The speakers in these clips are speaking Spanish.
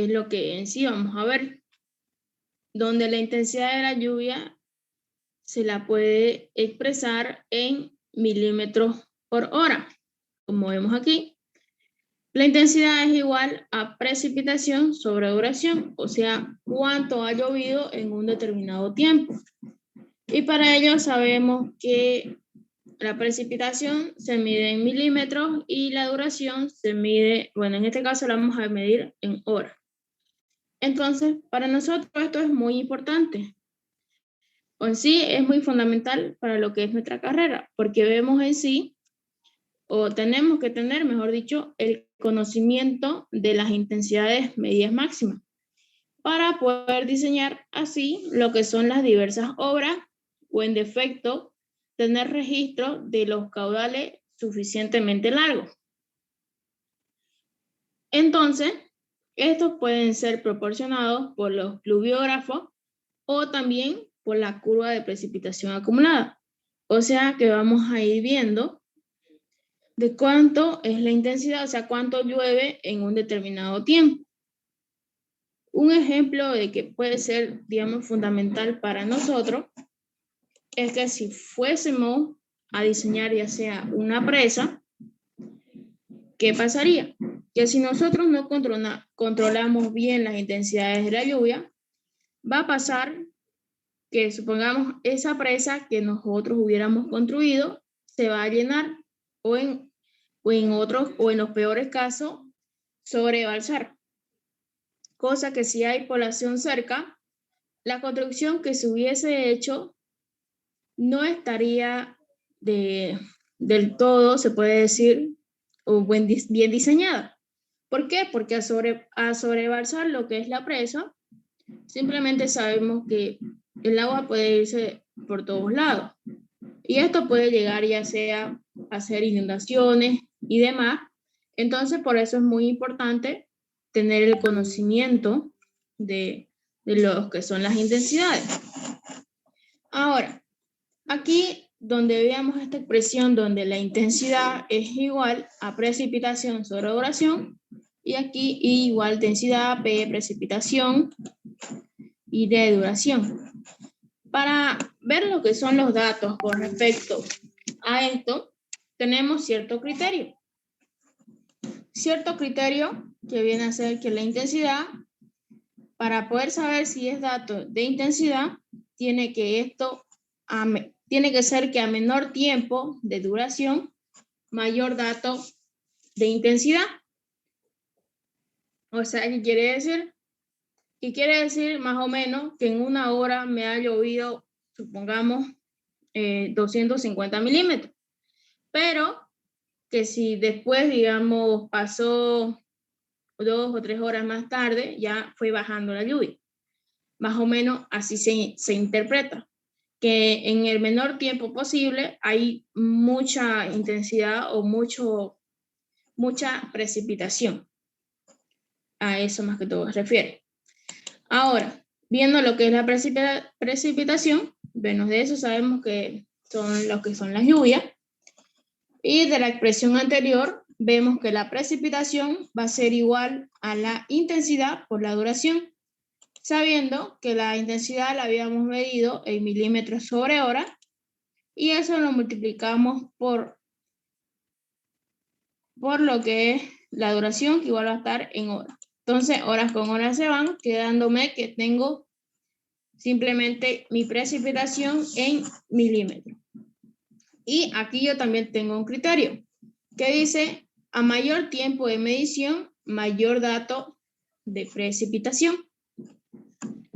es lo que en sí vamos a ver, donde la intensidad de la lluvia se la puede expresar en milímetros por hora, como vemos aquí. La intensidad es igual a precipitación sobre duración, o sea, cuánto ha llovido en un determinado tiempo. Y para ello sabemos que la precipitación se mide en milímetros y la duración se mide, bueno, en este caso la vamos a medir en horas. Entonces, para nosotros esto es muy importante. O en sí es muy fundamental para lo que es nuestra carrera, porque vemos en sí, o tenemos que tener, mejor dicho, el conocimiento de las intensidades medias máximas para poder diseñar así lo que son las diversas obras o en defecto tener registro de los caudales suficientemente largos. Entonces, estos pueden ser proporcionados por los pluviógrafos o también por la curva de precipitación acumulada. O sea que vamos a ir viendo de cuánto es la intensidad, o sea, cuánto llueve en un determinado tiempo. Un ejemplo de que puede ser, digamos, fundamental para nosotros es que si fuésemos a diseñar ya sea una presa, ¿qué pasaría? Que si nosotros no controlamos bien las intensidades de la lluvia, va a pasar que supongamos esa presa que nosotros hubiéramos construido se va a llenar o en otros o en los peores casos sobrebalsar. Cosa que si hay población cerca, la construcción que se hubiese hecho no estaría del todo, se puede decir, o bien diseñada. ¿Por qué? Porque a sobrebalsar lo que es la presa, simplemente sabemos que el agua puede irse por todos lados. Y esto puede llegar ya sea a hacer inundaciones y demás. Entonces, por eso es muy importante tener el conocimiento de lo que son las intensidades. Ahora, aquí donde veamos esta expresión donde la intensidad es igual a precipitación sobre duración, y aquí igual densidad P, precipitación y D, duración. Para ver lo que son los datos con respecto a esto, tenemos cierto criterio. Cierto criterio que viene a ser que la intensidad, para poder saber si es dato de intensidad, tiene que ser que a menor tiempo de duración, mayor dato de intensidad. O sea, ¿qué quiere decir? Y quiere decir más o menos que en una hora me ha llovido, supongamos, 250 milímetros. Pero que si después, digamos, pasó 2 o 3 horas más tarde, ya fue bajando la lluvia. Más o menos así se interpreta, que en el menor tiempo posible hay mucha intensidad o mucha precipitación. A eso más que todo se refiere. Ahora, viendo lo que es la precipitación, bueno, de eso sabemos que son lo que son las lluvias. Y de la expresión anterior, vemos que la precipitación va a ser igual a la intensidad por la duración, sabiendo que la intensidad la habíamos medido en milímetros sobre hora, y eso lo multiplicamos por lo que es la duración, que igual va a estar en horas. Entonces, horas con horas se van, quedándome que tengo simplemente mi precipitación en milímetros. Y aquí yo también tengo un criterio que dice, a mayor tiempo de medición, mayor dato de precipitación.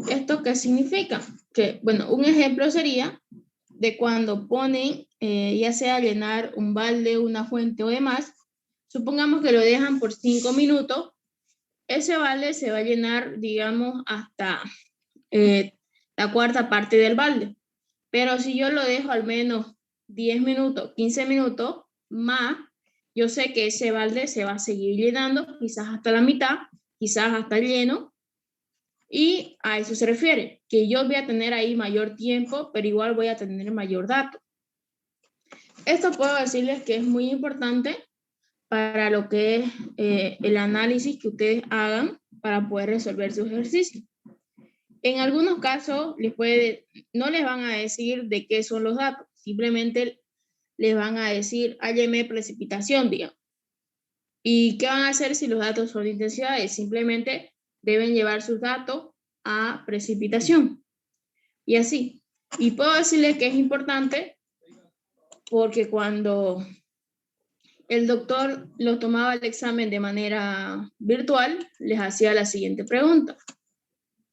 ¿Esto qué significa? Que, bueno, un ejemplo sería de cuando ponen, ya sea llenar un balde, una fuente o demás, supongamos que lo dejan por 5 minutos, ese balde se va a llenar, digamos, hasta la cuarta parte del balde. Pero si yo lo dejo al menos 10 minutos, 15 minutos más, yo sé que ese balde se va a seguir llenando, quizás hasta la mitad, quizás hasta lleno, y a eso se refiere, que yo voy a tener ahí mayor tiempo, pero igual voy a tener mayor dato. Esto puedo decirles que es muy importante para lo que es el análisis que ustedes hagan para poder resolver sus ejercicios. En algunos casos no les van a decir de qué son los datos, simplemente les van a decir, hálleme precipitación, digamos. ¿Y qué van a hacer si los datos son de intensidades? Simplemente deben llevar sus datos a precipitación. Y así. Y puedo decirles que es importante porque cuando el doctor lo tomaba el examen de manera virtual, les hacía la siguiente pregunta.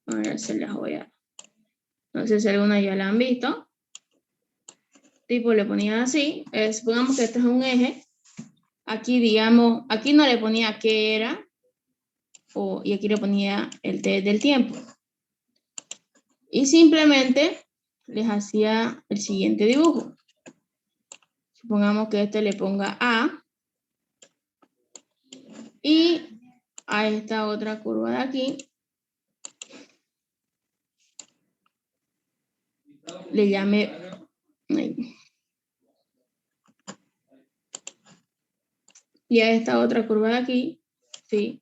A ver, se las voy a... No sé si alguna ya la han visto. Tipo, le ponía así. Supongamos que este es un eje. Aquí, digamos, aquí no le ponía qué era. Y aquí le ponía el t del tiempo. Y simplemente les hacía el siguiente dibujo. Supongamos que este le ponga A. Y a esta otra curva de aquí le llame... Y a esta otra curva de aquí, ¿sí?,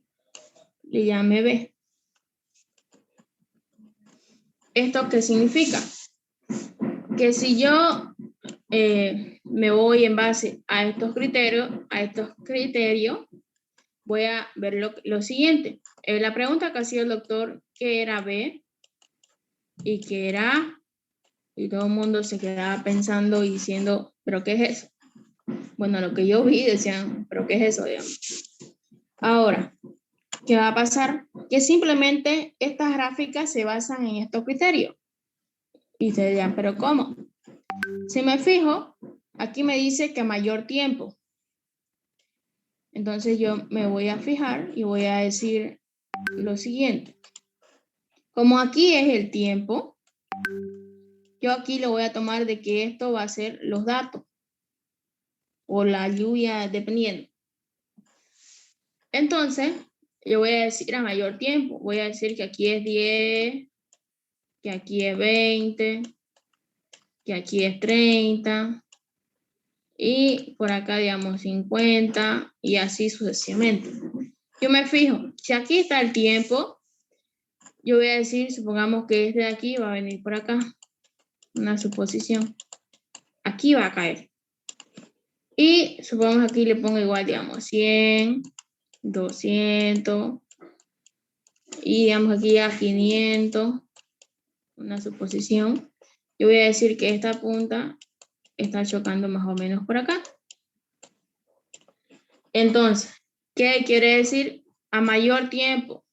le llame B. ¿Esto qué significa? Que si yo me voy en base a estos criterios, voy a ver lo siguiente. La pregunta que hacía el doctor, ¿qué era B? ¿Y qué era A? Y todo el mundo se quedaba pensando y diciendo, ¿pero qué es eso? Bueno, lo que yo vi decían, ¿pero qué es eso? Digamos. Ahora, ¿qué va a pasar? Que simplemente estas gráficas se basan en estos criterios. Y ustedes dirán, ¿pero cómo? Si me fijo, aquí me dice que mayor tiempo. Entonces yo me voy a fijar y voy a decir lo siguiente. Como aquí es el tiempo, yo aquí lo voy a tomar de que esto va a ser los datos o la lluvia, dependiendo. Entonces, yo voy a decir a mayor tiempo. Voy a decir que aquí es 10, que aquí es 20, que aquí es 30, y por acá, digamos, 50, y así sucesivamente. Yo me fijo, si aquí está el tiempo, yo voy a decir, supongamos que este de aquí va a venir por acá, una suposición. Aquí va a caer. Y supongamos aquí le pongo igual, digamos, 100, 200, y digamos aquí a 500, una suposición. Yo voy a decir que esta punta está chocando más o menos por acá. Entonces, ¿qué quiere decir? A mayor tiempo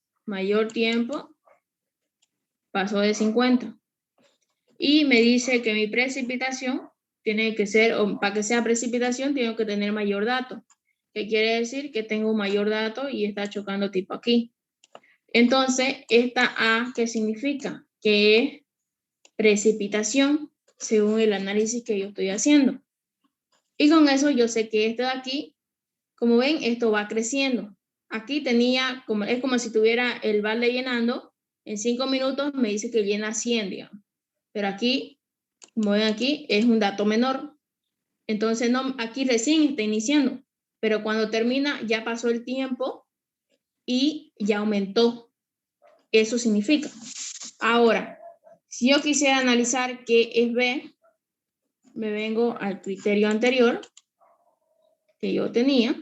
pasó de 50. Y me dice que mi precipitación tiene que ser, o para que sea precipitación, tengo que tener mayor dato. ¿Qué quiere decir? Que tengo mayor dato y está chocando tipo aquí. Entonces, esta A, ¿qué significa? Que es precipitación, según el análisis que yo estoy haciendo. Y con eso yo sé que este de aquí, como ven, esto va creciendo. Aquí tenía, es como si tuviera el balde llenando. En 5 minutos me dice que llena 100, digamos. Pero aquí, como ven aquí, es un dato menor. Entonces, no, aquí recién está iniciando. Pero cuando termina, ya pasó el tiempo y ya aumentó. Eso significa. Ahora, si yo quisiera analizar qué es B, me vengo al criterio anterior que yo tenía,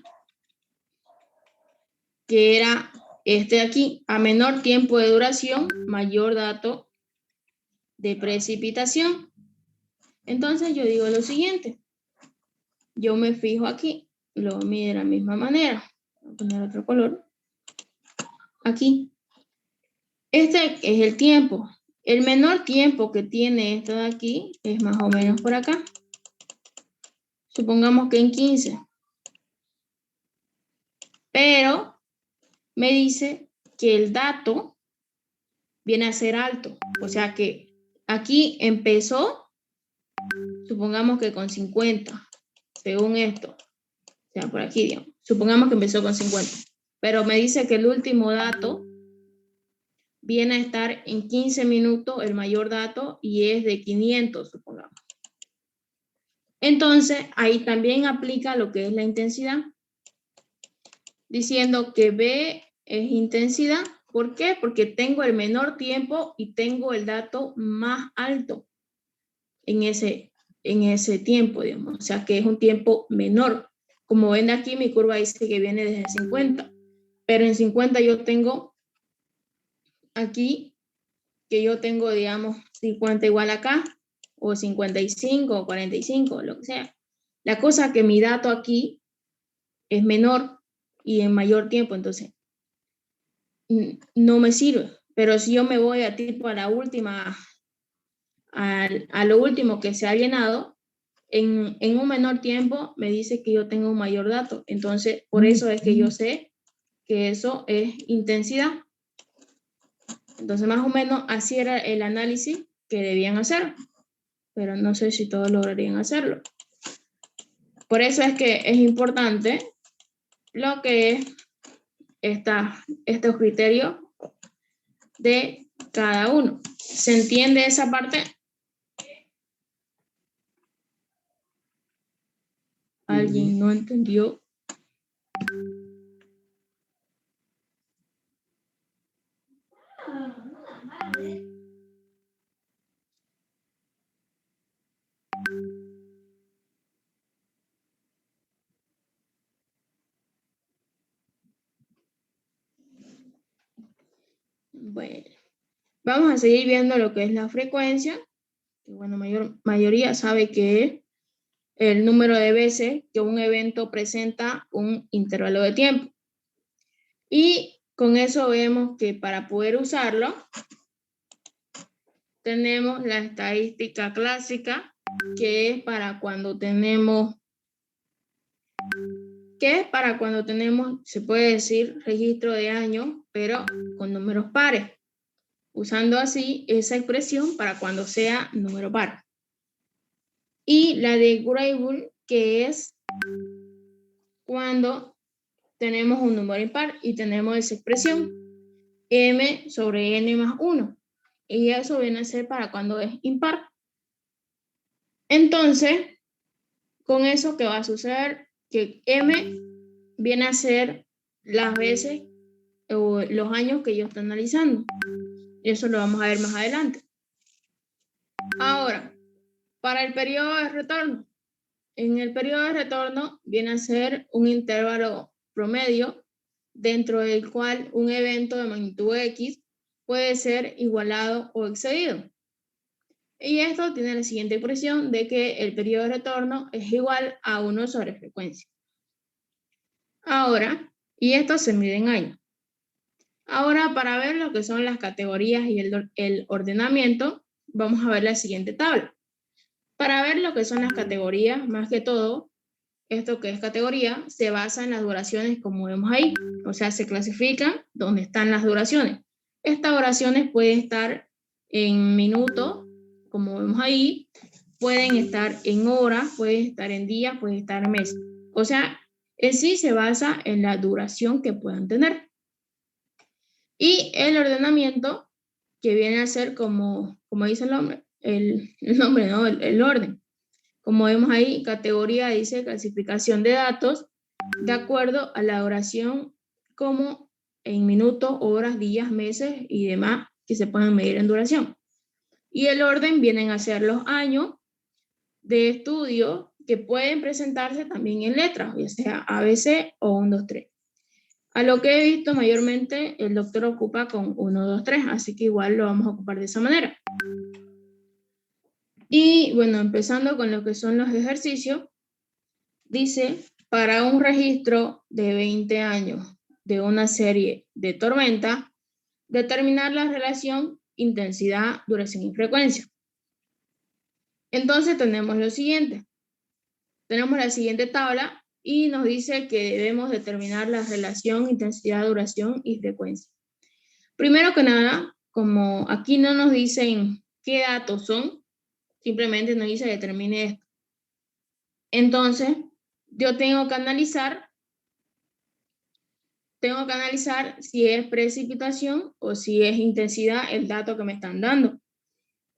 que era este de aquí. A menor tiempo de duración, mayor dato de precipitación. Entonces yo digo lo siguiente. Yo me fijo aquí, lo mido de la misma manera. Voy a poner otro color. Aquí. Este es el tiempo. El menor tiempo que tiene esto de aquí es más o menos por acá. Supongamos que en 15. Pero me dice que el dato viene a ser alto. O sea que aquí empezó, supongamos que con 50, según esto. O sea, por aquí, digamos. Supongamos que empezó con 50. Pero me dice que el último dato viene a estar en 15 minutos, el mayor dato, y es de 500, supongamos. Entonces, ahí también aplica lo que es la intensidad, diciendo que B es intensidad ¿Por qué? Porque tengo el menor tiempo y tengo el dato más alto en ese tiempo, digamos. O sea, que es un tiempo menor. Como ven aquí, mi curva dice que viene desde 50. Pero en 50 yo tengo aquí, que yo tengo, digamos, 50 igual acá, o 55, o 45, lo que sea. La cosa que mi dato aquí es menor y en mayor tiempo, entonces no me sirve. Pero si yo me voy a tipo a la última, a lo último que se ha llenado, en un menor tiempo me dice que yo tengo un mayor dato. Entonces, por eso es que yo sé que eso es intensidad. Entonces, más o menos así era el análisis que debían hacer, pero no sé si todos lograrían hacerlo. Por eso es que es importante lo que es estos criterios de cada uno. ¿Se entiende esa parte? ¿Alguien no entendió? Bueno, vamos a seguir viendo lo que es la frecuencia. Que bueno, mayoría sabe que es el número de veces que un evento presenta un intervalo de tiempo. Y con eso vemos que para poder usarlo, tenemos la estadística clásica, que es para cuando tenemos, se puede decir, registro de años, pero con números pares, usando así esa expresión para cuando sea número par. Y la de Grable, que es cuando tenemos un número impar y tenemos esa expresión, m sobre n más 1. Y eso viene a ser para cuando es impar. Entonces, con eso, ¿qué va a suceder? Que m viene a ser las veces o los años que yo estoy analizando. Eso lo vamos a ver más adelante. Ahora, para el periodo de retorno. En el periodo de retorno viene a ser un intervalo promedio dentro del cual un evento de magnitud X puede ser igualado o excedido. Y esto tiene la siguiente expresión de que el periodo de retorno es igual a 1 sobre frecuencia. Ahora, y esto se mide en años. Ahora, para ver lo que son las categorías y el ordenamiento, vamos a ver la siguiente tabla. Para ver lo que son las categorías, más que todo, esto que es categoría, se basa en las duraciones como vemos ahí. O sea, se clasifican donde están las duraciones. Estas duraciones pueden estar en minutos, como vemos ahí, pueden estar en horas, pueden estar en días, pueden estar en meses. O sea, en sí se basa en la duración que puedan tener. Y el ordenamiento, que viene a ser como dice el nombre, ¿no? El orden. Como vemos ahí, categoría dice clasificación de datos de acuerdo a la duración como en minutos, horas, días, meses y demás que se pueden medir en duración. Y el orden vienen a ser los años de estudio que pueden presentarse también en letras, ya sea ABC o 1, 2, 3. A lo que he visto mayormente el doctor ocupa con 1, 2, 3, así que igual lo vamos a ocupar de esa manera. Y bueno, empezando con lo que son los ejercicios, dice, para un registro de 20 años de una serie de tormenta, determinar la relación intensidad, duración y frecuencia. Entonces tenemos lo siguiente. Tenemos la siguiente tabla y nos dice que debemos determinar la relación intensidad, duración y frecuencia. Primero que nada, como aquí no nos dicen qué datos son, simplemente nos dice determine esto. Entonces, yo tengo que analizar si es precipitación o si es intensidad el dato que me están dando.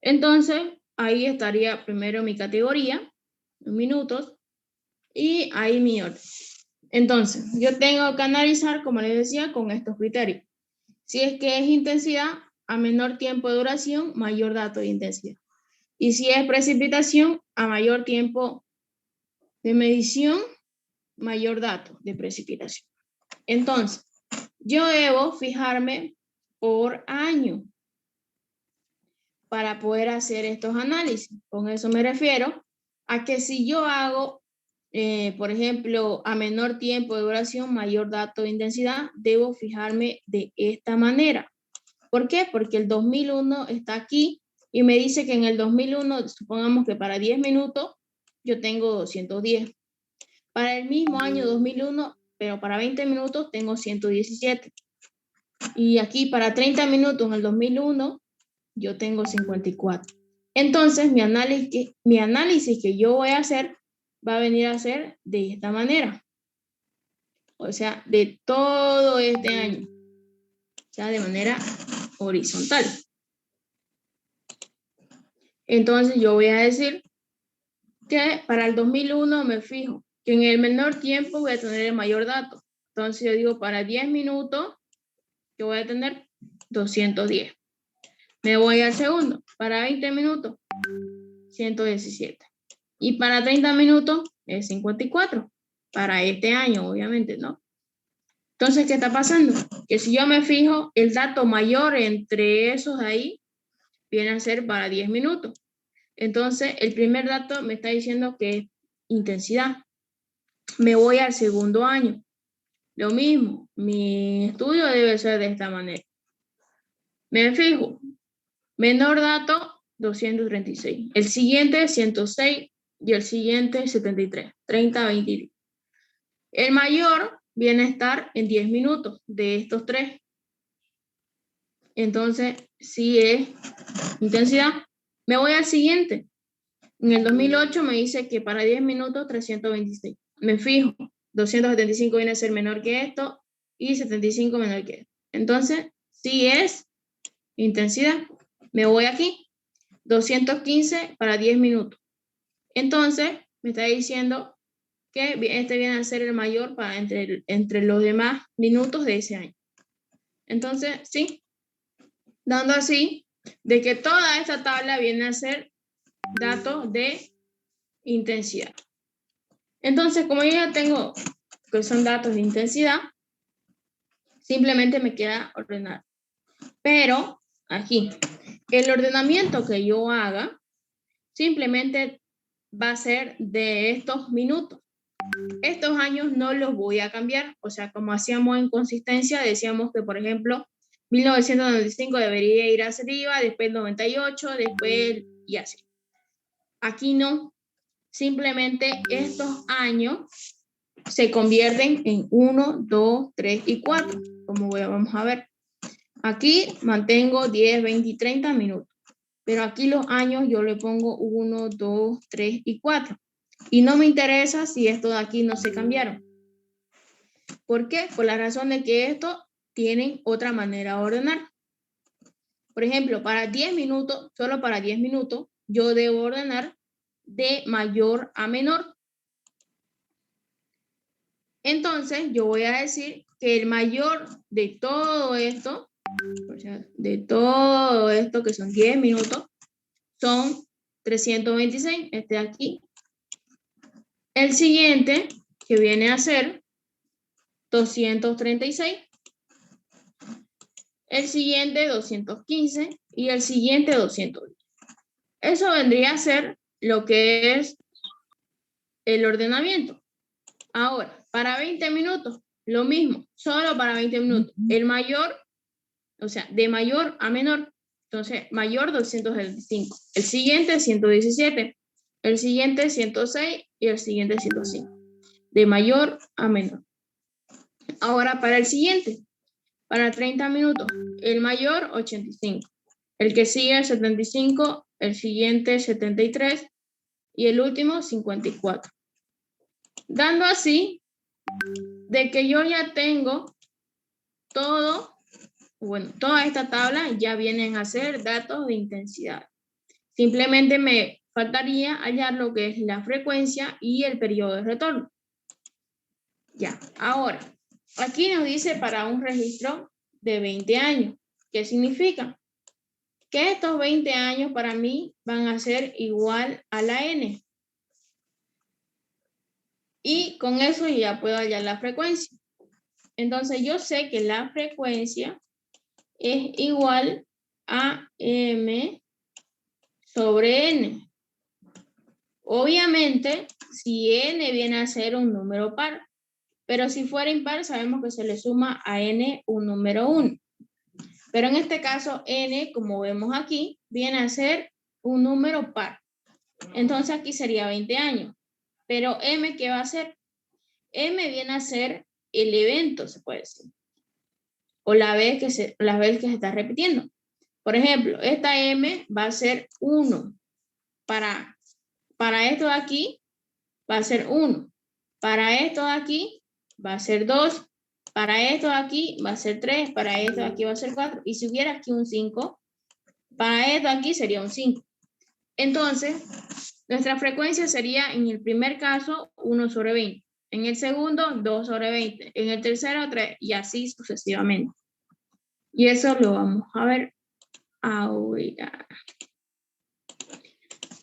Entonces, ahí estaría primero mi categoría, minutos, y ahí mi orden. Entonces, yo tengo que analizar, como les decía, con estos criterios. Si es que es intensidad, a menor tiempo de duración, mayor dato de intensidad. Y si es precipitación, a mayor tiempo de medición, mayor dato de precipitación. Entonces, yo debo fijarme por año para poder hacer estos análisis. Con eso me refiero a que si yo hago, por ejemplo, a menor tiempo de duración, mayor dato de intensidad, debo fijarme de esta manera. ¿Por qué? Porque el 2001 está aquí y me dice que en el 2001, supongamos que para 10 minutos, yo tengo 210. Para el mismo año 2001, pero para 20 minutos, tengo 117. Y aquí para 30 minutos en el 2001, yo tengo 54. Entonces, mi análisis que yo voy a hacer va a venir a ser de esta manera. O sea, de todo este año. O sea, de manera horizontal. Entonces, yo voy a decir que para el 2001 me fijo que en el menor tiempo voy a tener el mayor dato. Entonces, yo digo para 10 minutos, yo voy a tener 210. Me voy al segundo. Para 20 minutos, 117. Y para 30 minutos es 54. Para este año, obviamente, ¿no? Entonces, ¿qué está pasando? Que si yo me fijo, el dato mayor entre esos ahí viene a ser para 10 minutos. Entonces, el primer dato me está diciendo que es intensidad. Me voy al segundo año. Lo mismo, mi estudio debe ser de esta manera. Me fijo, menor dato, 236. El siguiente, 106. Y el siguiente, 73. 30, 20. El mayor viene a estar en 10 minutos de estos tres. Entonces, si es intensidad. Me voy al siguiente. En el 2008 me dice que para 10 minutos, 326. Me fijo, 275 viene a ser menor que esto y 75 menor que esto. Entonces, si es intensidad. Me voy aquí, 215 para 10 minutos. Entonces, me está diciendo que este viene a ser el mayor para entre los demás minutos de ese año. Entonces, sí, dando así de que toda esta tabla viene a ser datos de intensidad. Entonces, como yo ya tengo que son datos de intensidad, simplemente me queda ordenar. Pero aquí, el ordenamiento que yo haga simplemente va a ser de estos minutos. Estos años no los voy a cambiar, o sea, como hacíamos en consistencia, decíamos que, por ejemplo, 1995 debería ir hacia arriba, después 98, después y así. Aquí no, simplemente estos años se convierten en 1, 2, 3 y 4, como vamos a ver. Aquí mantengo 10, 20 y 30 minutos, pero aquí los años yo le pongo 1, 2, 3 y 4. Y no me interesa si estos de aquí no se cambiaron. ¿Por qué? Por la razón de que estos tienen otra manera de ordenar. Por ejemplo, para 10 minutos, solo para 10 minutos, yo debo ordenar de mayor a menor. Entonces, yo voy a decir que el mayor de todo esto, o sea, de todo esto que son 10 minutos, son 326, este de aquí. El siguiente, que viene a ser 236. El siguiente 215 y el siguiente 210. Eso vendría a ser lo que es el ordenamiento. Ahora, para 20 minutos, lo mismo, solo para 20 minutos. El mayor, o sea, de mayor a menor. Entonces, mayor 225. El siguiente 117. El siguiente 106 y el siguiente 105. De mayor a menor. Ahora, para el siguiente, para 30 minutos, el mayor 85. El que sigue 75, el siguiente 73 y el último 54. Dando así de que yo ya tengo todo, bueno, toda esta tabla ya vienen a ser datos de intensidad. Simplemente me faltaría hallar lo que es la frecuencia y el periodo de retorno. Ya, ahora, aquí nos dice para un registro de 20 años. ¿Qué significa? Que estos 20 años para mí van a ser igual a la n. Y con eso ya puedo hallar la frecuencia. Entonces yo sé que la frecuencia es igual a m sobre n. Obviamente, si n viene a ser un número par, pero si fuera impar, sabemos que se le suma a n un número 1. Pero en este caso, n, como vemos aquí, viene a ser un número par. Entonces aquí sería 20 años. Pero m, ¿qué va a ser? M viene a ser el evento, se puede decir. O la vez que se está repitiendo. Por ejemplo, esta m va a ser 1. Para esto de aquí va a ser 1. Para esto de aquí va a ser 2. Para esto de aquí va a ser 3. Para esto de aquí va a ser 4. Y si hubiera aquí un 5, para esto de aquí sería un 5. Entonces, nuestra frecuencia sería en el primer caso 1 sobre 20. En el segundo, 2 sobre 20. En el tercero, 3. Y así sucesivamente. Y eso lo vamos a ver ahora.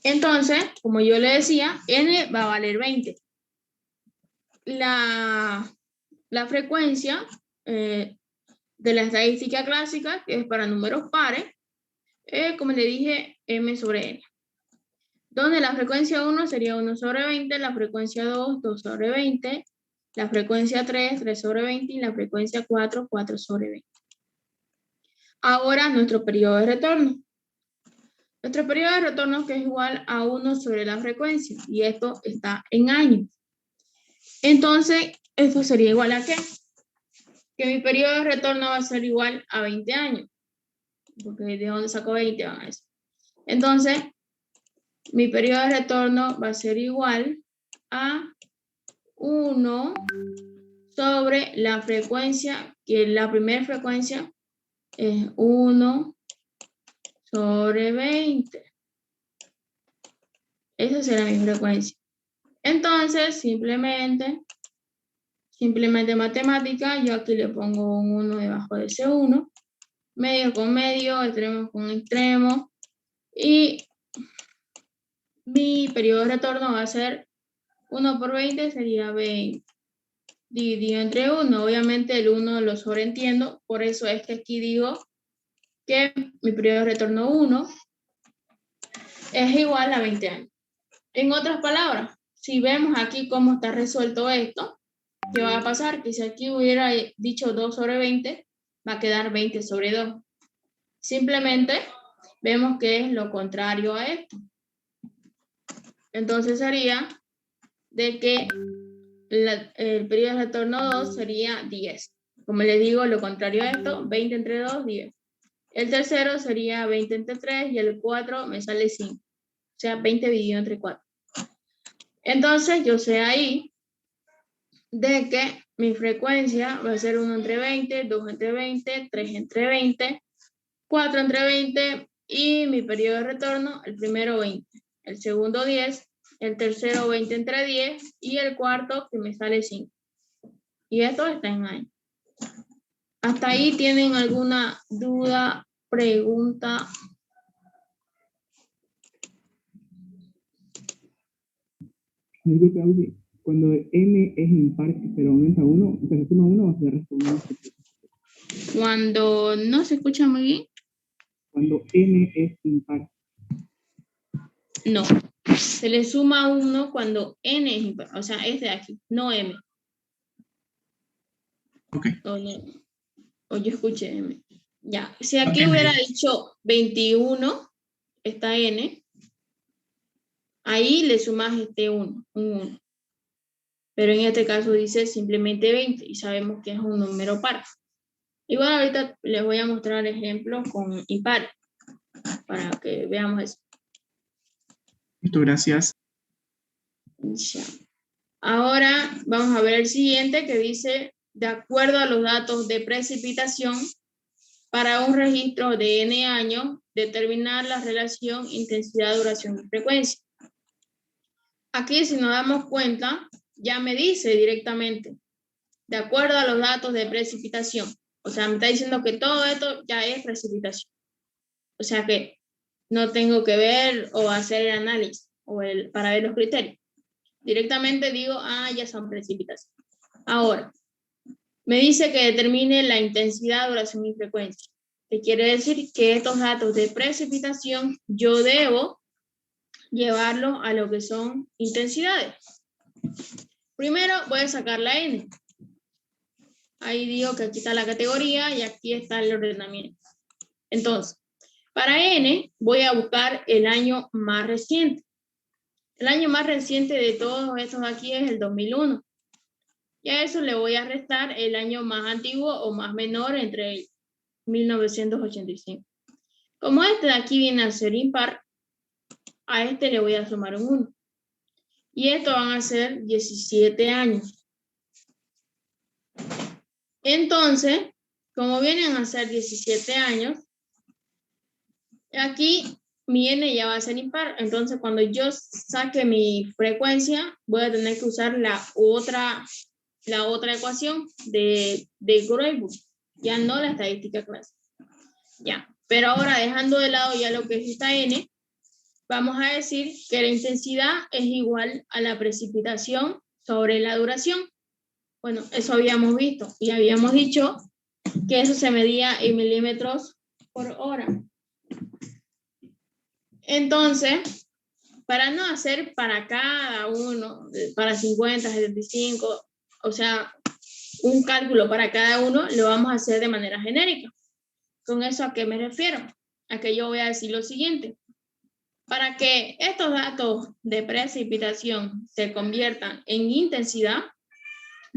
Entonces, como yo le decía, n va a valer 20. La frecuencia de la estadística clásica, que es para números pares, como le dije, m sobre n. Donde la frecuencia 1 sería 1 sobre 20, la frecuencia 2, 2 sobre 20, la frecuencia 3, 3 sobre 20 y la frecuencia 4, 4 sobre 20. Ahora nuestro periodo de retorno. Nuestro periodo de retorno que es igual a 1 sobre la frecuencia y esto está en años. Entonces, esto sería igual a ¿qué? Que mi periodo de retorno va a ser igual a 20 años. Porque de dónde saco 20 van a eso. Entonces, mi periodo de retorno va a ser igual a 1 sobre la frecuencia, que la primera frecuencia es 1 sobre 20. Esa será mi frecuencia. Entonces, simplemente matemática, yo aquí le pongo un 1 debajo de ese 1, medio con medio, extremo con extremo, y mi periodo de retorno va a ser 1 por 20, sería 20. Dividido entre 1, obviamente el 1 lo sobreentiendo, por eso es que aquí digo que mi periodo de retorno 1 es igual a 20 años. En otras palabras, si vemos aquí cómo está resuelto esto, ¿qué va a pasar? Que si aquí hubiera dicho 2 sobre 20, va a quedar 20 sobre 2. Simplemente vemos que es lo contrario a esto. Entonces sería de que el periodo de retorno 2 sería 10. Como les digo, lo contrario a esto, 20 entre 2, 10. El tercero sería 20 entre 3 y el 4 me sale 5. O sea, 20 dividido entre 4. Entonces yo sé ahí de que mi frecuencia va a ser 1 entre 20, 2 entre 20, 3 entre 20, 4 entre 20 y mi periodo de retorno, el primero 20, el segundo 10, el tercero 20 entre 10 y el cuarto que me sale 5. Y esto está en años. ¿Hasta ahí tienen alguna duda, pregunta? Disculpe, Audi, cuando n es impar, pero aumenta 1, se suma 1 o se resta 1. Cuando no se escucha muy bien. Cuando n es impar. No, se le suma 1 cuando n es impar, o sea, este de aquí, no m. Ok. O yo escuché m. Ya, si aquí hubiera dicho 21, esta n, ahí le sumas este 1, un 1. Pero en este caso dice simplemente 20 y sabemos que es un número par. Igual ahorita les voy a mostrar ejemplos con impar para que veamos eso. Listo, gracias. Ya. Ahora vamos a ver el siguiente que dice, de acuerdo a los datos de precipitación, para un registro de n años, determinar la relación intensidad, duración y frecuencia. Aquí, si nos damos cuenta, ya me dice directamente, de acuerdo a los datos de precipitación. O sea, me está diciendo que todo esto ya es precipitación. O sea que no tengo que ver o hacer el análisis para ver los criterios. Directamente digo, ya son precipitaciones. Ahora, me dice que determine la intensidad, duración y frecuencia. Que quiere decir que estos datos de precipitación yo debo llevarlos a lo que son intensidades. Primero voy a sacar la N. Ahí digo que aquí está la categoría y aquí está el ordenamiento. Entonces, para N voy a buscar el año más reciente. El año más reciente de todos estos aquí es el 2001. Y a eso le voy a restar el año más antiguo o más menor entre ellos, 1985. Como este de aquí viene a ser impar, a este le voy a sumar un 1. Y esto van a ser 17 años. Entonces, como vienen a ser 17 años, aquí mi n ya va a ser impar. Entonces, cuando yo saque mi frecuencia, voy a tener que usar la otra ecuación de Greenberg, ya no la estadística clásica. Ya. Pero ahora, dejando de lado ya lo que es esta n, vamos a decir que la intensidad es igual a la precipitación sobre la duración. Bueno, eso habíamos visto y habíamos dicho que eso se medía en milímetros por hora. Entonces, para no hacer para cada uno, para 50, 75, o sea, un cálculo para cada uno, lo vamos a hacer de manera genérica. ¿Con eso a qué me refiero? A que yo voy a decir lo siguiente. Para que estos datos de precipitación se conviertan en intensidad,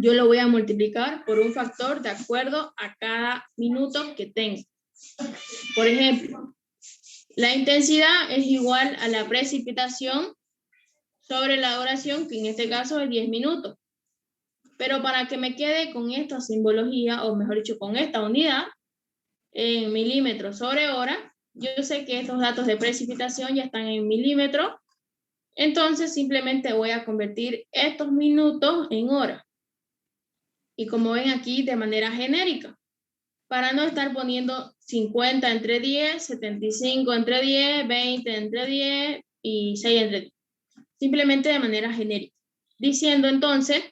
yo lo voy a multiplicar por un factor de acuerdo a cada minuto que tenga. Por ejemplo, la intensidad es igual a la precipitación sobre la duración, que en este caso es 10 minutos. Pero para que me quede con esta simbología, o mejor dicho, con esta unidad, en milímetros sobre hora, yo sé que estos datos de precipitación ya están en milímetros, entonces simplemente voy a convertir estos minutos en horas. Y como ven aquí, de manera genérica, para no estar poniendo 50 entre 10, 75 entre 10, 20 entre 10 y 6 entre 10. Simplemente de manera genérica. Diciendo entonces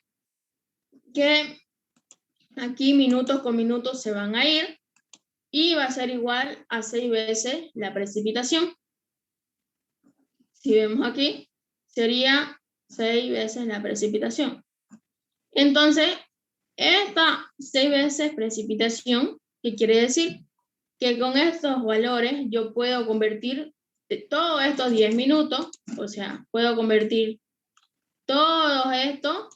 que aquí minutos con minutos se van a ir y va a ser igual a 6 veces la precipitación. Si vemos aquí, sería 6 veces la precipitación. Entonces, esta 6 veces precipitación, ¿qué quiere decir? Que con estos valores yo puedo convertir todos estos 10 minutos, o sea, puedo convertir todo esto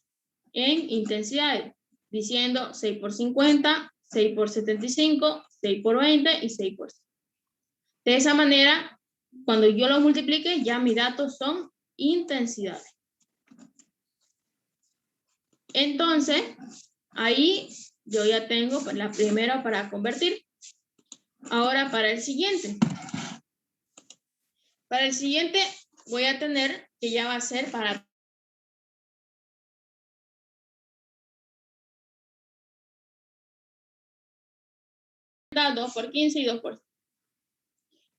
en intensidades, diciendo 6 por 50, 6 por 75, 6 por 20 y 6 por 100. De esa manera, cuando yo lo multiplique, ya mis datos son intensidades. Entonces, ahí yo ya tengo la primera para convertir. Ahora para el siguiente. Para el siguiente voy a tener que ya va a ser para 2 por 15 y 2 por 100.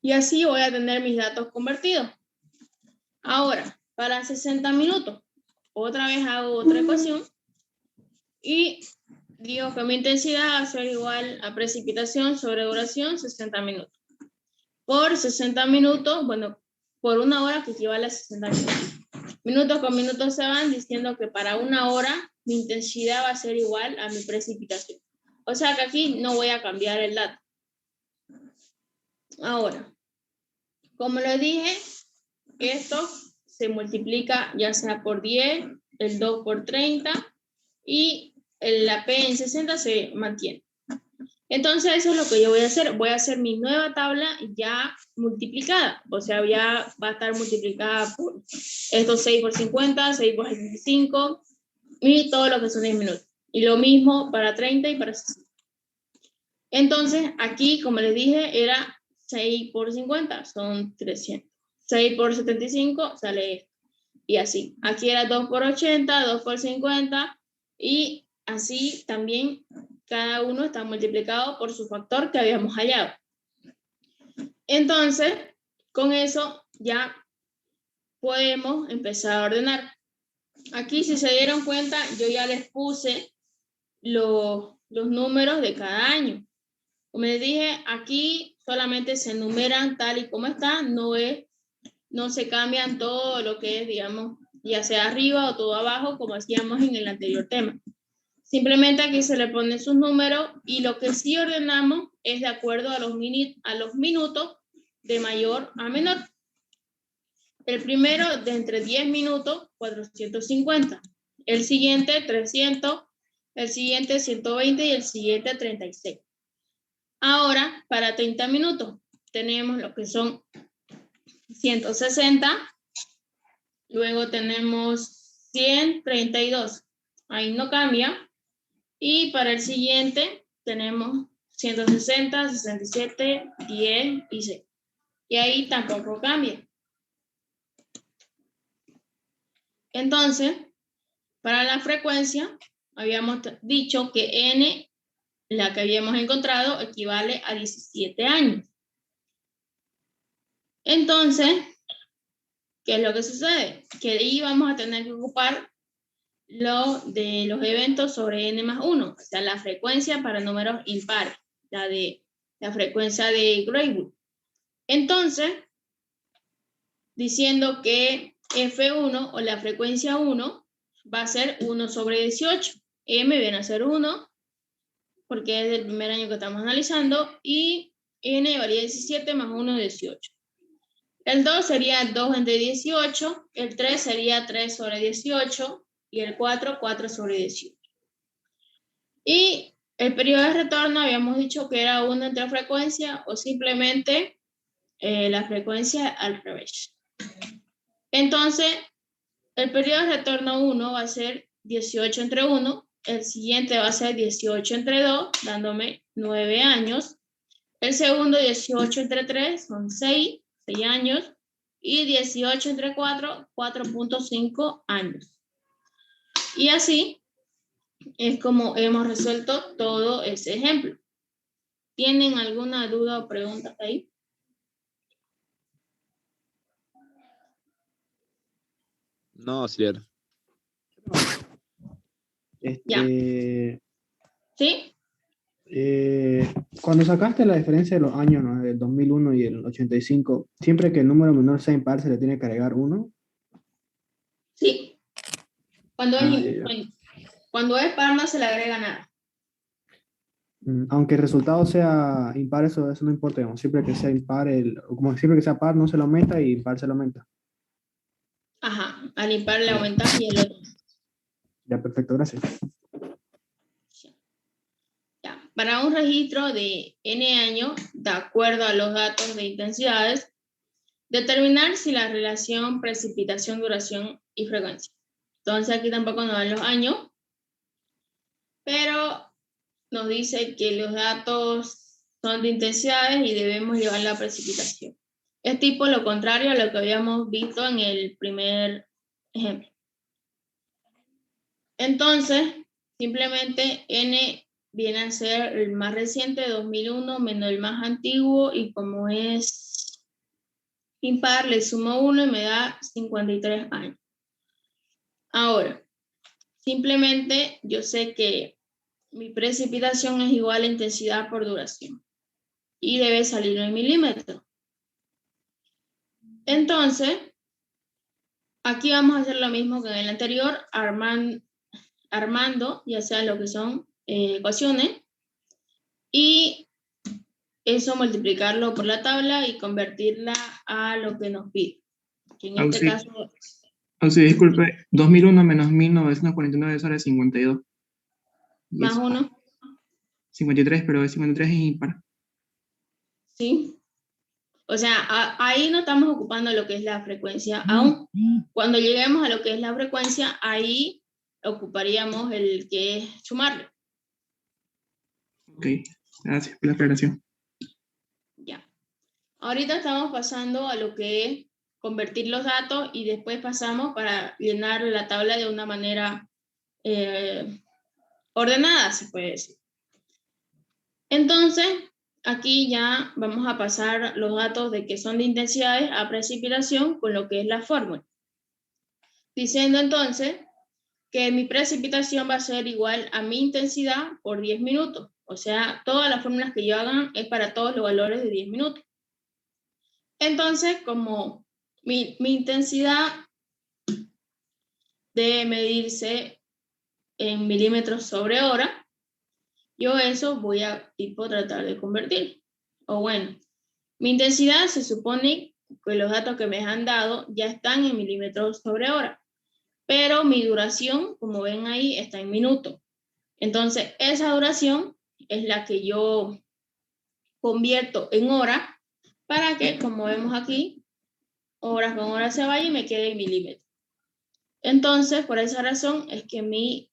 Y así voy a tener mis datos convertidos. Ahora, para 60 minutos, otra vez hago otra ecuación y digo que mi intensidad va a ser igual a precipitación sobre duración 60 minutos. Por 60 minutos, bueno, por una hora que equivale a 60 minutos. Minutos con minutos se van diciendo que para una hora mi intensidad va a ser igual a mi precipitación. O sea que aquí no voy a cambiar el dato. Ahora, como lo dije, esto se multiplica ya sea por 10, el 2 por 30 y la P en 60 se mantiene. Entonces eso es lo que yo voy a hacer. Voy a hacer mi nueva tabla ya multiplicada. O sea, ya va a estar multiplicada por estos 6 por 50, 6 por 75 y todo lo que son 10 minutos. Y lo mismo para 30 y para 60. Entonces aquí, como les dije, era 6 por 50, son 300. 6 por 75 sale esto. Y así. Aquí era 2 por 80, 2 por 50 y así también cada uno está multiplicado por su factor que habíamos hallado. Entonces, con eso ya podemos empezar a ordenar. Aquí, si se dieron cuenta, yo ya les puse los números de cada año. Como les dije, aquí solamente se enumeran tal y como está, no se cambian todo lo que es, digamos, ya sea arriba o todo abajo, como hacíamos en el anterior tema. Simplemente aquí se le ponen sus números y lo que sí ordenamos es de acuerdo a los minutos de mayor a menor. El primero de entre 10 minutos, 450. El siguiente, 300. El siguiente, 120 y el siguiente, 36. Ahora, para 30 minutos, tenemos lo que son 160. Luego tenemos 132. Ahí no cambia. Y para el siguiente tenemos 160, 67, 10 y 6. Y ahí tampoco cambia. Entonces, para la frecuencia, habíamos dicho que n, la que habíamos encontrado, equivale a 17 años. Entonces, ¿qué es lo que sucede? Que ahí vamos a tener que ocupar lo de los eventos sobre n más 1, o sea, la frecuencia para números impares, la frecuencia de Greywood. Entonces, diciendo que F1 o la frecuencia 1 va a ser 1 sobre 18. M viene a ser 1, porque es del primer año que estamos analizando, y N valía 17 más 1, 18. El 2 sería 2 entre 18, el 3 sería 3 sobre 18, y el 4, 4 sobre 18. Y el periodo de retorno habíamos dicho que era 1 entre frecuencia o simplemente la frecuencia al revés. Entonces, el periodo de retorno 1 va a ser 18 entre 1, el siguiente va a ser 18 entre 2, dándome 9 años. El segundo, 18 entre 3, son 6 años. Y 18 entre 4, 4.5 años. Y así es como hemos resuelto todo ese ejemplo. ¿Tienen alguna duda o pregunta ahí? No, auxiliar. ¿Sí? Cuando sacaste la diferencia de los años, ¿no? Del 2001 y el 85, siempre que el número menor sea impar, se le tiene que agregar 1. Sí. Cuando es par no se le agrega nada. Aunque el resultado sea impar, eso no importa, digamos. Siempre que sea impar, como siempre que sea par, no se lo aumenta y impar se lo aumenta. Ajá, al impar le aumentas y el otro. Ya, perfecto, gracias. Ya. Para un registro de n años, de acuerdo a los datos de intensidades, determinar si la relación precipitación, duración y frecuencia. Entonces aquí tampoco nos dan los años, pero nos dice que los datos son de intensidades y debemos llevar la precipitación. Es tipo lo contrario a lo que habíamos visto en el primer ejemplo. Entonces, simplemente n viene a ser el más reciente, 2001, menos el más antiguo, y como es impar, le sumo 1 y me da 53 años. Ahora, simplemente yo sé que mi precipitación es igual a intensidad por duración y debe salir en milímetros. Entonces, aquí vamos a hacer lo mismo que en el anterior, armando ya sea lo que son ecuaciones, y eso multiplicarlo por la tabla y convertirla a lo que nos pide. Que en este caso... disculpe, 2001 menos 1949 sobre 52. Más 1. 53, pero el 53 es impar. Sí. O sea, ahí no estamos ocupando lo que es la frecuencia aún. Cuando lleguemos a lo que es la frecuencia, ahí ocuparíamos el que es sumarlo. Ok, gracias por la aclaración. Ya. Ahorita estamos pasando a lo que es convertir los datos y después pasamos para llenar la tabla de una manera ordenada, se puede decir. Entonces, aquí ya vamos a pasar los datos de que son de intensidades a precipitación con lo que es la fórmula. Diciendo entonces que mi precipitación va a ser igual a mi intensidad por 10 minutos. O sea, todas las fórmulas que yo haga es para todos los valores de 10 minutos. Entonces, como mi intensidad debe medirse en milímetros sobre hora, yo eso voy a tipo tratar de convertir. O bueno, mi intensidad se supone que los datos que me han dado ya están en milímetros sobre hora, pero mi duración, como ven ahí, está en minutos. Entonces, esa duración es la que yo convierto en hora para que, como vemos aquí, horas con horas se vaya y me quede en milímetros. Entonces, por esa razón es que mi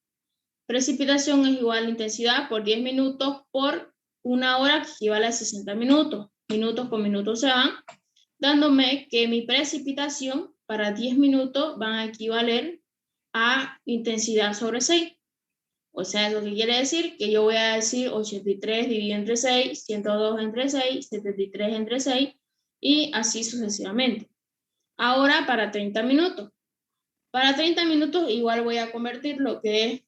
precipitación es igual a intensidad por 10 minutos por una hora, que equivale a 60 minutos. Minutos con minutos se van, dándome que mi precipitación para 10 minutos van a equivaler a intensidad sobre 6. O sea, lo que quiere decir que yo voy a decir 83 dividido entre 6, 102 entre 6, 73 entre 6 y así sucesivamente. Ahora para 30 minutos. Para 30 minutos igual voy a convertir lo que es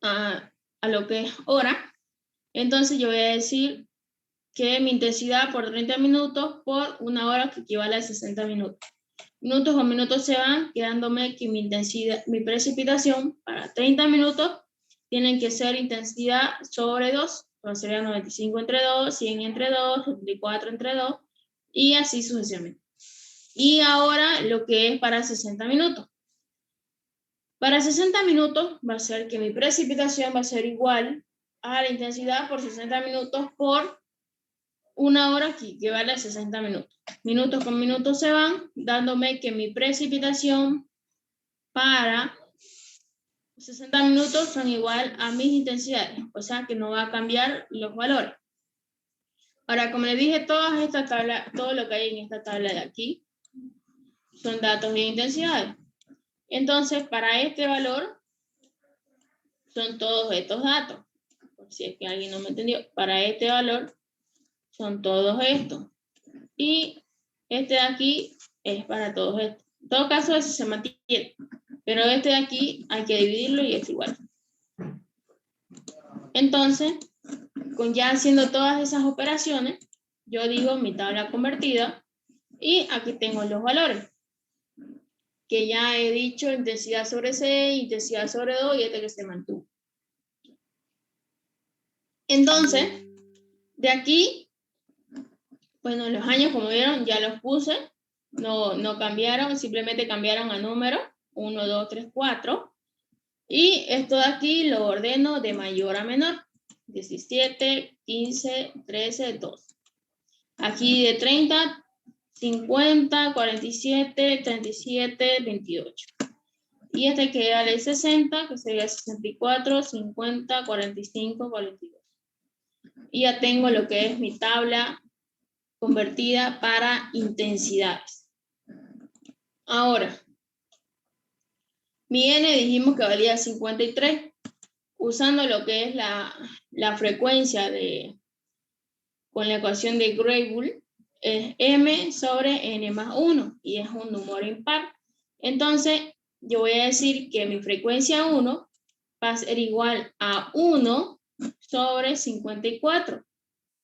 a lo que es hora. Entonces yo voy a decir que mi intensidad por 30 minutos por una hora que equivale a 60 minutos. Minutos con minutos se van, quedándome que mi intensidad, mi precipitación para 30 minutos tienen que ser intensidad sobre 2, entonces sería 95 entre 2, 100 entre 2, 74 entre 2, y así sucesivamente. Y ahora lo que es para 60 minutos. Para 60 minutos va a ser que mi precipitación va a ser igual a la intensidad por 60 minutos por una hora que equivale a 60 minutos. Minutos con minutos se van, dándome que mi precipitación para 60 minutos son igual a mis intensidades, o sea que no va a cambiar los valores. Ahora, como les dije, todas estas tablas, todo lo que hay en esta tabla de aquí son datos de intensidades. Entonces, para este valor son todos estos datos. Por si es que alguien no me entendió, para este valor son todos estos. Y este de aquí es para todos estos. En todo caso, ese se mantiene. Pero este de aquí hay que dividirlo y es igual. Entonces, con ya haciendo todas esas operaciones, yo digo mi tabla convertida y aquí tengo los valores. Que ya he dicho intensidad sobre 6, intensidad sobre 2 y este que se mantuvo. Entonces, de aquí, bueno, los años como vieron ya los puse, no cambiaron, simplemente cambiaron a número, 1, 2, 3, 4. Y esto de aquí lo ordeno de mayor a menor, 17, 15, 13, 12. Aquí de 30, 50, 47, 37, 28. Y este que era de 60, que sería 64, 50, 45, 42. Y ya tengo lo que es mi tabla convertida para intensidades. Ahora, mi N dijimos que valía 53. Usando lo que es la frecuencia con la ecuación de Gray-Bull, es M sobre N más 1, y es un número impar. Entonces, yo voy a decir que mi frecuencia 1 va a ser igual a 1 sobre 54.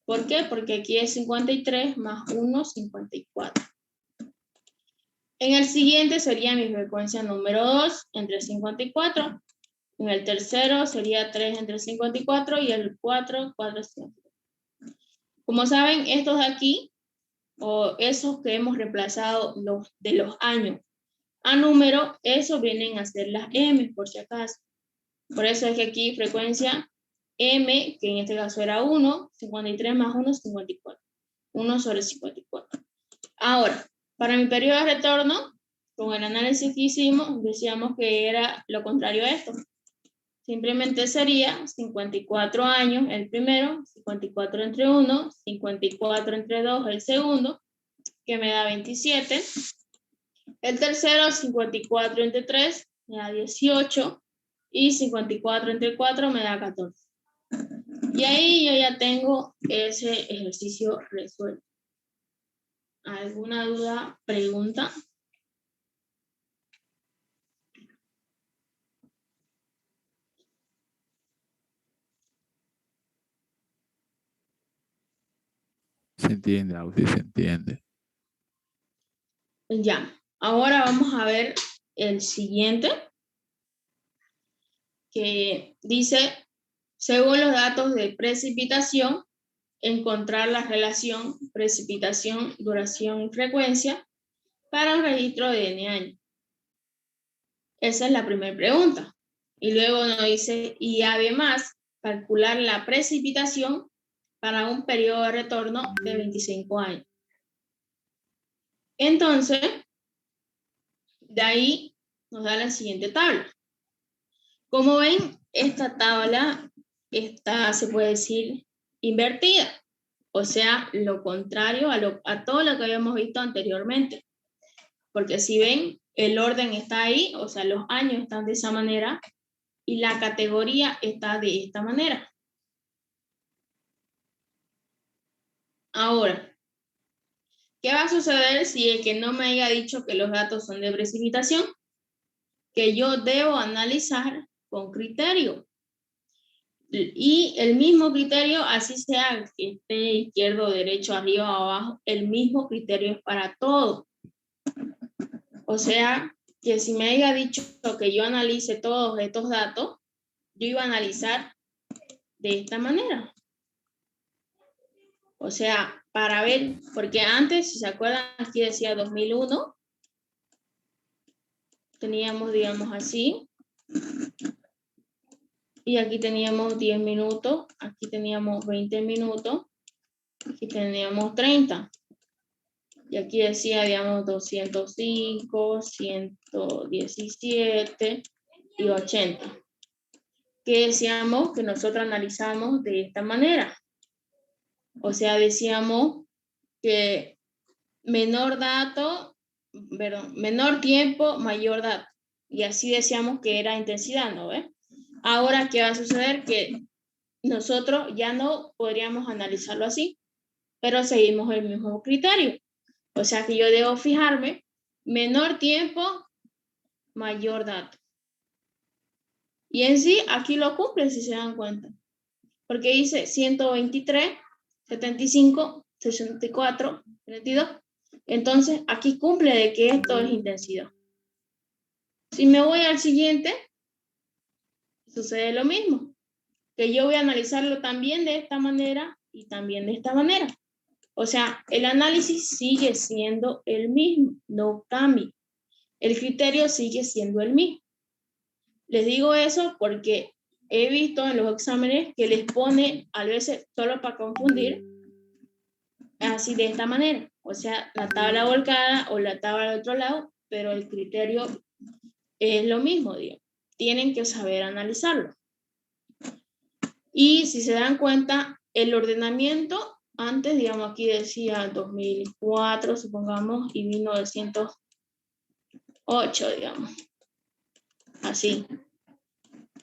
¿Por qué? Porque aquí es 53 más 1, 54. En el siguiente sería mi frecuencia número 2 entre 54. En el tercero sería 3 entre 54 y el 4, 4 54. Como saben, estos de aquí, o esos que hemos reemplazado de los años a número, esos vienen a ser las M, por si acaso. Por eso es que aquí frecuencia M, que en este caso era 1, 53 más 1, 54. 1 sobre 54. Ahora, para mi periodo de retorno, con el análisis que hicimos, decíamos que era lo contrario a esto. Simplemente sería 54 años el primero, 54 entre 1, 54 entre 2 el segundo, que me da 27. El tercero, 54 entre 3, me da 18. Y 54 entre 4 me da 14. Y ahí yo ya tengo ese ejercicio resuelto. ¿Alguna duda, pregunta? Se entiende, Ausi, se entiende. Ya. Ahora vamos a ver el siguiente, que dice, según los datos de precipitación, encontrar la relación precipitación, duración y frecuencia para un registro de N años. Esa es la primera pregunta. Y luego nos dice, y además, calcular la precipitación para un periodo de retorno de 25 años. Entonces, de ahí nos da la siguiente tabla. Como ven, esta tabla está, se puede decir, invertida. O sea, lo contrario a todo lo que habíamos visto anteriormente. Porque si ven, el orden está ahí, o sea, los años están de esa manera y la categoría está de esta manera. Ahora, ¿qué va a suceder si el que no me haya dicho que los datos son de precipitación? Que yo debo analizar con criterio. Y el mismo criterio, así sea que esté izquierdo, derecho, arriba o abajo, el mismo criterio es para todo. O sea, que si me haya dicho que yo analice todos estos datos, yo iba a analizar de esta manera. O sea, para ver, porque antes, si se acuerdan, aquí decía 2001, teníamos, digamos así, y aquí teníamos 10 minutos, aquí teníamos 20 minutos, aquí teníamos 30. Y aquí decía, digamos, 205, 117 y 80. Que decíamos que nosotros analizamos de esta manera. O sea, decíamos que menor tiempo, mayor dato. Y así decíamos que era intensidad, ¿no ves? Ahora, ¿qué va a suceder? Que nosotros ya no podríamos analizarlo así, pero seguimos el mismo criterio. O sea que yo debo fijarme, menor tiempo, mayor dato. Y en sí, aquí lo cumple, si se dan cuenta. Porque dice 123, 75, 64, 32. Entonces, aquí cumple de que esto es intensidad. Si me voy al siguiente, sucede lo mismo. Que yo voy a analizarlo también de esta manera y también de esta manera. O sea, el análisis sigue siendo el mismo, no cambia. El criterio sigue siendo el mismo. Les digo eso porque he visto en los exámenes que les pone, a veces solo para confundir, así de esta manera. O sea, la tabla volcada o la tabla del otro lado, pero el criterio es lo mismo, digo. Tienen que saber analizarlo. Y si se dan cuenta, el ordenamiento, antes, digamos, aquí decía 2004, supongamos, y 1908, digamos. Así.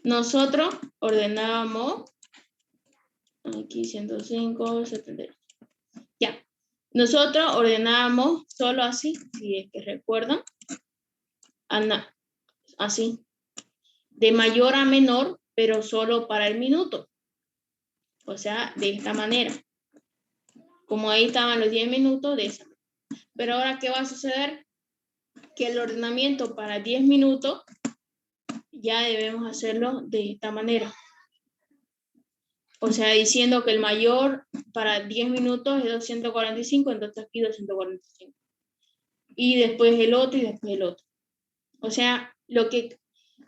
Nosotros ordenábamos, aquí 105, 70. Ya. Nosotros ordenábamos solo así, si es que recuerdan. Así. De mayor a menor, pero solo para el minuto. O sea, de esta manera. Como ahí estaban los 10 minutos, de esa manera. Pero ahora, ¿qué va a suceder? Que el ordenamiento para 10 minutos ya debemos hacerlo de esta manera. O sea, diciendo que el mayor para 10 minutos es 245, entonces aquí 245. Y después el otro y después el otro. O sea, lo que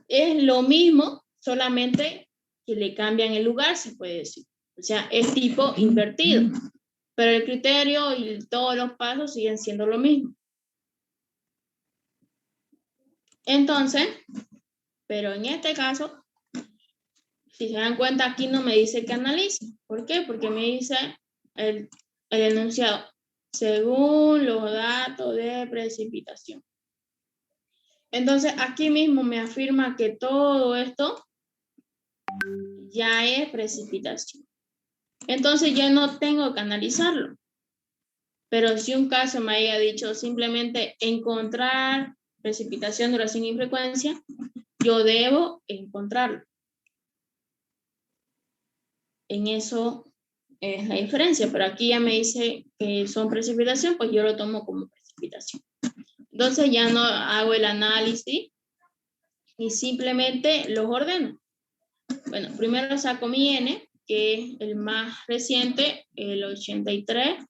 es lo mismo, solamente que le cambian el lugar, se puede decir. O sea, es tipo invertido. Pero el criterio y todos los pasos siguen siendo lo mismo. Entonces, pero en este caso, si se dan cuenta, aquí no me dice que analice. ¿Por qué? Porque me dice el enunciado, según los datos de precipitación. Entonces, aquí mismo me afirma que todo esto ya es precipitación. Entonces ya no tengo que analizarlo. Pero si un caso me haya dicho simplemente encontrar precipitación, duración y frecuencia, yo debo encontrarlo. En eso es la diferencia, pero aquí ya me dice que son precipitación, pues yo lo tomo como precipitación. Entonces ya no hago el análisis y simplemente los ordeno. Bueno, primero saco mi N, que es el más reciente, el 83,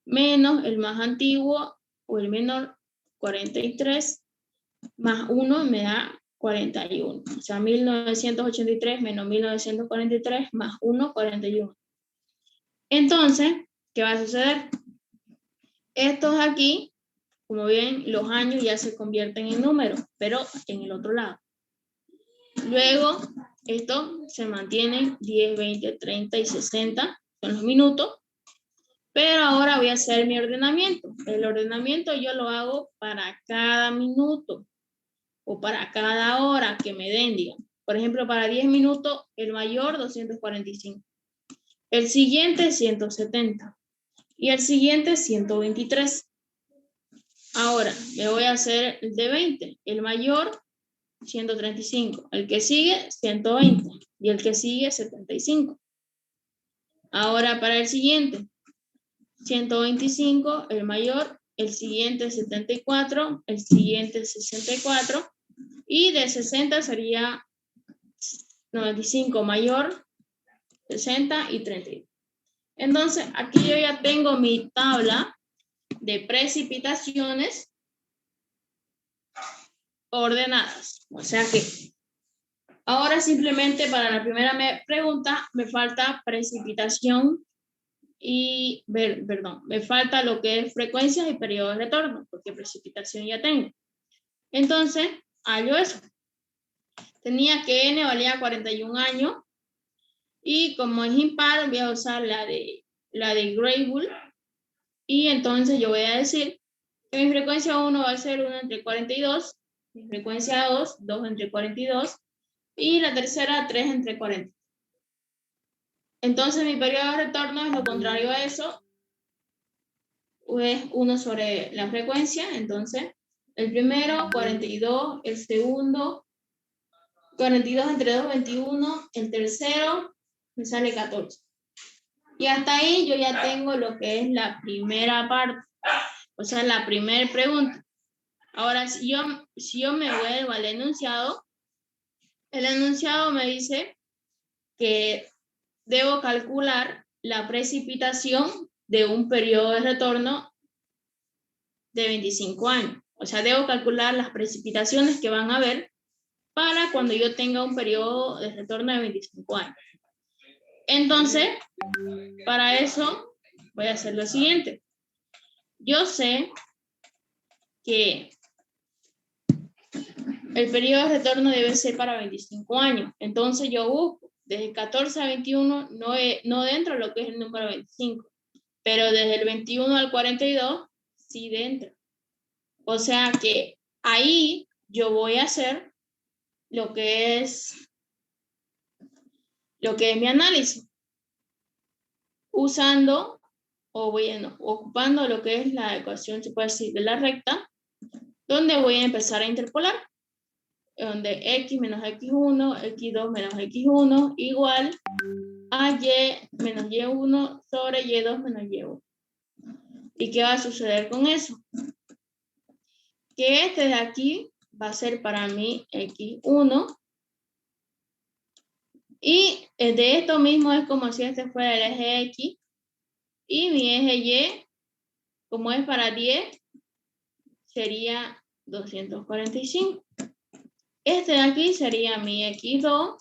menos el más antiguo o el menor, 43, más 1 me da 41. O sea, 1983 menos 1943 más 1, 41. Entonces, ¿qué va a suceder? Estos aquí, como ven, los años ya se convierten en números, pero en el otro lado. Luego, esto se mantiene 10, 20, 30 y 60, son los minutos. Pero ahora voy a hacer mi ordenamiento. El ordenamiento yo lo hago para cada minuto o para cada hora que me den, digamos. Por ejemplo, para 10 minutos, el mayor 245. El siguiente 170. Y el siguiente 123. Ahora, le voy a hacer el de 20. El mayor 135. El que sigue 120. Y el que sigue 75. Ahora para el siguiente. 125, el mayor, el siguiente 74, el siguiente 64, y de 60 sería 95 mayor, 60 y 32. Entonces, aquí yo ya tengo mi tabla de precipitaciones ordenadas. O sea que ahora simplemente para la primera pregunta me falta precipitación y, perdón, me falta lo que es frecuencias y periodo de retorno, porque precipitación ya tengo. Entonces, hallo eso. Tenía que N valía 41 años, y como es impar, voy a usar la de Greybull, y entonces yo voy a decir que mi frecuencia 1 va a ser 1 entre 42, mi frecuencia 2, 2 entre 42, y la tercera 3 entre 40. Entonces mi periodo de retorno es lo contrario a eso, es 1 sobre la frecuencia. Entonces el primero 42, el segundo 42 entre 2, 21, el tercero me sale 14. Y hasta ahí yo ya tengo lo que es la primera parte, o sea, la primera pregunta. Ahora, si yo me vuelvo al enunciado, el enunciado me dice que debo calcular la precipitación de un periodo de retorno de 25 años. O sea, debo calcular las precipitaciones que van a haber para cuando yo tenga un periodo de retorno de 25 años. Entonces, para eso voy a hacer lo siguiente. Yo sé que el periodo de retorno debe ser para 25 años. Entonces yo busco desde 14 a 21, no dentro de lo que es el número 25, pero desde el 21 al 42, sí dentro. O sea que ahí yo voy a hacer lo que es mi análisis, usando ocupando lo que es la ecuación, se puede decir, de la recta, donde voy a empezar a interpolar, donde x menos x1, x2 menos x1 igual a y menos y1 sobre y2 menos y1. ¿Y qué va a suceder con eso? Que este de aquí va a ser para mí x1, y de esto mismo es como si este fuera el eje x, y mi eje y, como es para 10, sería 245. Este de aquí sería mi x2.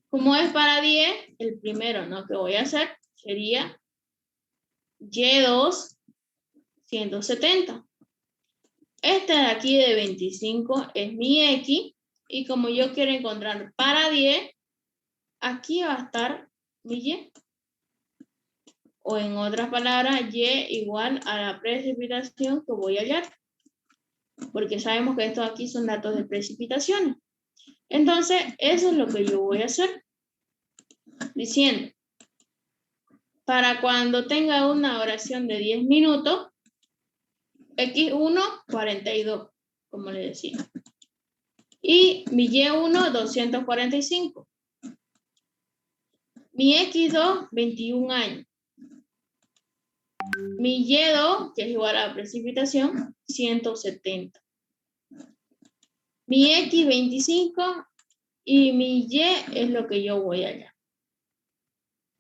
Como es para 10, el primero, ¿no?, que voy a hacer sería y2, 170. Este de aquí de 25 es mi x, y como yo quiero encontrar para 10, aquí va a estar mi y. O en otras palabras, y igual a la precipitación que voy a hallar. Porque sabemos que estos aquí son datos de precipitaciones. Entonces, eso es lo que yo voy a hacer. Diciendo para cuando tenga una oración de 10 minutos, X1, 42, como le decía. Y mi Y1, 245. Mi X2, 21 años. Mi Y2, que es igual a la precipitación, 170. Mi X, 25. Y mi Y es lo que yo voy allá.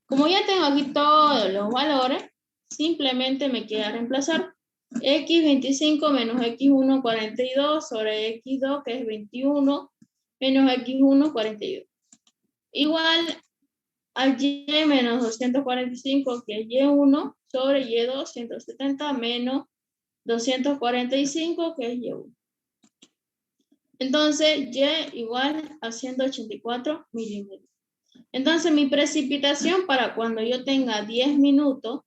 Como ya tengo aquí todos los valores, simplemente me queda reemplazar X25 menos X1, 42 sobre X2, que es 21, menos X1, 42. Igual a Y menos 245, que es Y1, sobre Y2, 170, menos 245, que es Y1. Entonces, Y igual a 184 milímetros. Entonces, mi precipitación para cuando yo tenga 10 minutos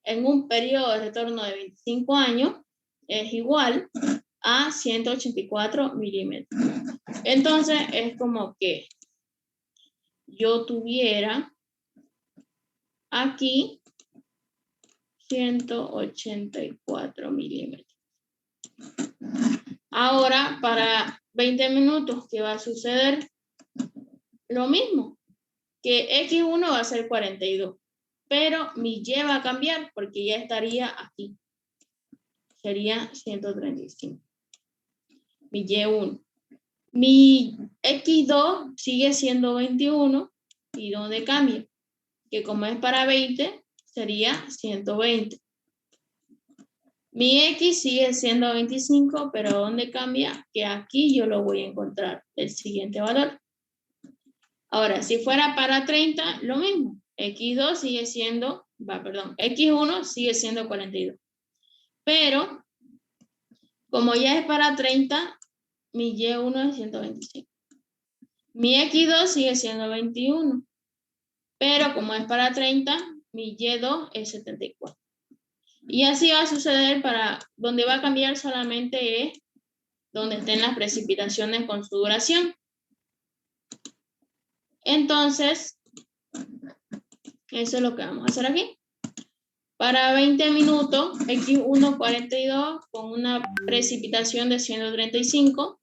en un periodo de retorno de 25 años es igual a 184 milímetros. Entonces, es como que yo tuviera aquí 184 milímetros. Ahora, para 20 minutos, ¿qué va a suceder? Lo mismo, que X1 va a ser 42, pero mi Y va a cambiar porque ya estaría aquí. Sería 135. Mi Y1. Mi X2 sigue siendo 21, ¿y dónde cambia? Que como es para 20, sería 120. Mi X sigue siendo 25, pero ¿dónde cambia? Que aquí yo lo voy a encontrar, el siguiente valor. Ahora, si fuera para 30, lo mismo. X2 sigue siendo, X1 sigue siendo 42. Pero, como ya es para 30, mi Y1 es 125. Mi X2 sigue siendo 21. Pero como es para 30, mi Y2 es 74. Y así va a suceder para donde va a cambiar solamente es donde estén las precipitaciones con su duración. Entonces, eso es lo que vamos a hacer aquí. Para 20 minutos, X1, 42 con una precipitación de 135.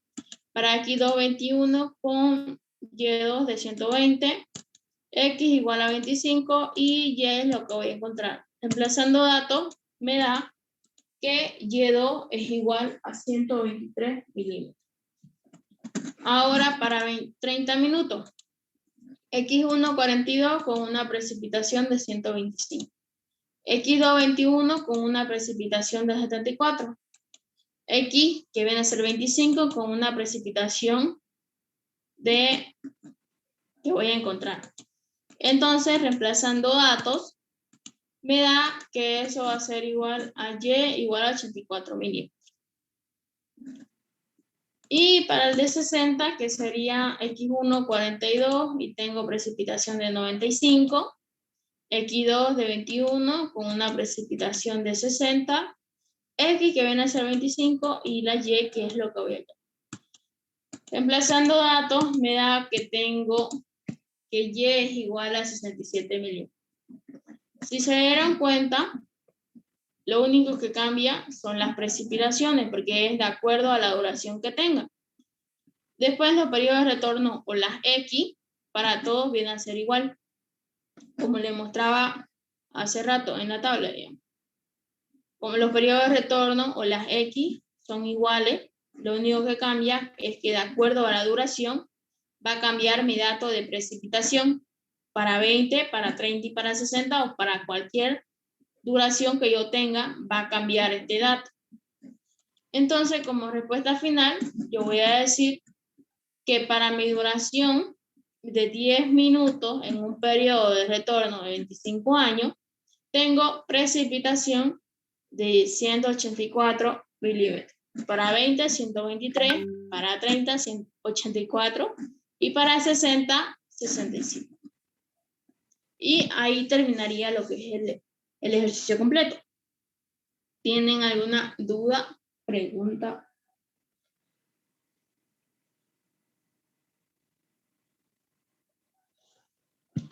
Para X2, 21 con Y2 de 120. X igual a 25 y Y es lo que voy a encontrar. Reemplazando datos, me da que Y2 es igual a 123 milímetros. Ahora para 30 minutos, X1, 42 con una precipitación de 125. X2, 21 con una precipitación de 74. X, que viene a ser 25, con una precipitación de que voy a encontrar. Entonces, reemplazando datos, me da que eso va a ser igual a Y igual a 84 milímetros. Y para el de 60, que sería X1, 42, y tengo precipitación de 95. X2 de 21 con una precipitación de 60. X, que viene a ser 25, y la Y, que es lo que voy a hacer. Reemplazando datos, me da que tengo que Y es igual a 67 milímetros. Si se dieron cuenta, lo único que cambia son las precipitaciones, porque es de acuerdo a la duración que tenga. Después, los periodos de retorno o las X, para todos vienen a ser igual, como le mostraba hace rato en la tabla, digamos. Como los periodos de retorno o las X son iguales, lo único que cambia es que de acuerdo a la duración va a cambiar mi dato de precipitación para 20, para 30 y para 60, o para cualquier duración que yo tenga, va a cambiar este dato. Entonces, como respuesta final, yo voy a decir que para mi duración de 10 minutos en un periodo de retorno de 25 años, tengo precipitación de 184 milímetros. Para 20, 123, para 30, 184 y para 60, 65. Y ahí terminaría lo que es el ejercicio completo. ¿Tienen alguna duda, pregunta?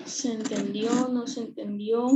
¿Se entendió? ¿No se entendió?